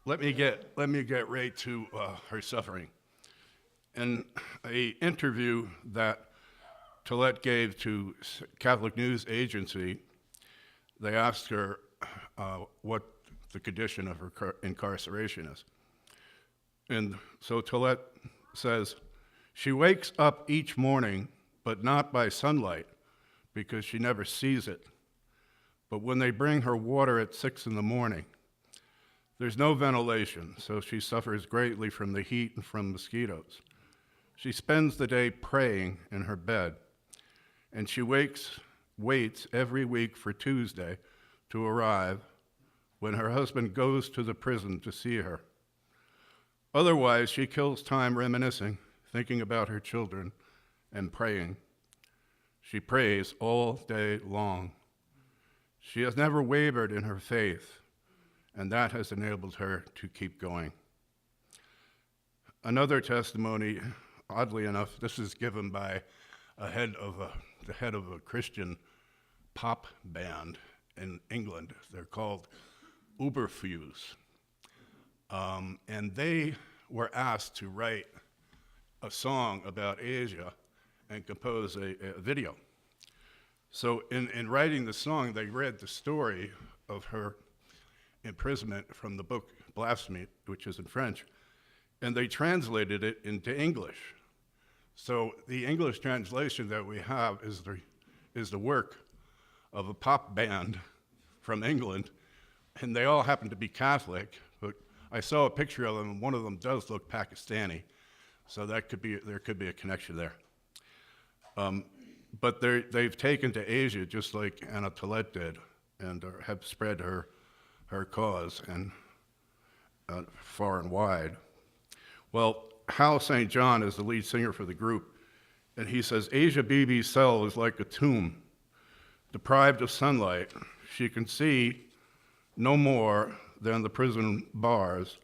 let me get right to her suffering. In an interview that Tillett gave to Catholic News Agency, they asked her what the condition of her incarceration is. And so Tillett says, she wakes up each morning, but not by sunlight, because she never sees it. But when they bring her water at 6 in the morning, there's no ventilation, so she suffers greatly from the heat and from mosquitoes. She spends the day praying in her bed, and she waits every week for Tuesday to arrive when her husband goes to the prison to see her. Otherwise, she kills time reminiscing, thinking about her children, and praying. She prays all day long. She has never wavered in her faith, and that has enabled her to keep going. Another testimony, oddly enough, this is given by the head of a Christian pop band in England. They're called Uberfuse. And they were asked to write a song about Asia and compose a video. So in writing the song, they read the story of her imprisonment from the book Blasphemy, which is in French, and they translated it into English. So the English translation that we have is the work of a pop band from England, and they all happen to be Catholic, but I saw a picture of them, and one of them does look Pakistani, so there could be a connection there. But they've taken to Asia just like Anna Tillett did, and have spread her cause and far and wide. Well, Hal St. John is the lead singer for the group, and he says, Asia Bibi's cell is like a tomb. Deprived of sunlight, she can see no more than the prison bars,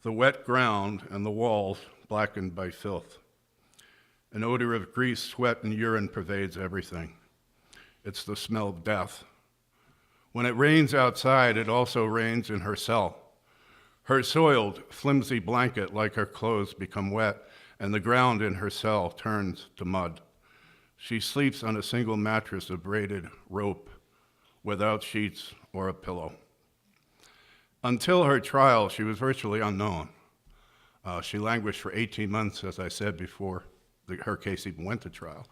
the wet ground, and the walls blackened by filth. An odor of grease, sweat, and urine pervades everything. It's the smell of death. When it rains outside, it also rains in her cell. Her soiled, flimsy blanket, like her clothes, become wet, and the ground in her cell turns to mud. She sleeps on a single mattress of braided rope, without sheets or a pillow. Until her trial, she was virtually unknown. She languished for 18 months, as I said before her case even went to trial.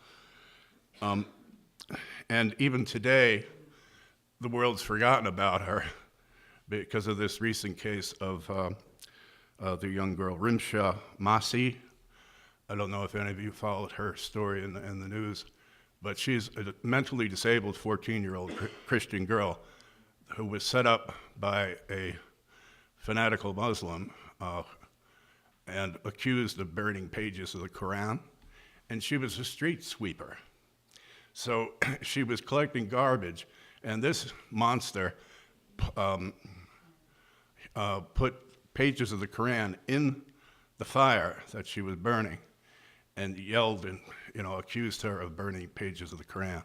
And even today, the world's forgotten about her because of this recent case of the young girl, Rimsha Masi. I don't know if any of you followed her story in the news, but she's a mentally disabled 14-year-old Christian girl who was set up by a fanatical Muslim and accused of burning pages of the Quran, and she was a street sweeper. So she was collecting garbage, and this monster put pages of the Quran in the fire that she was burning, and yelled and accused her of burning pages of the Quran.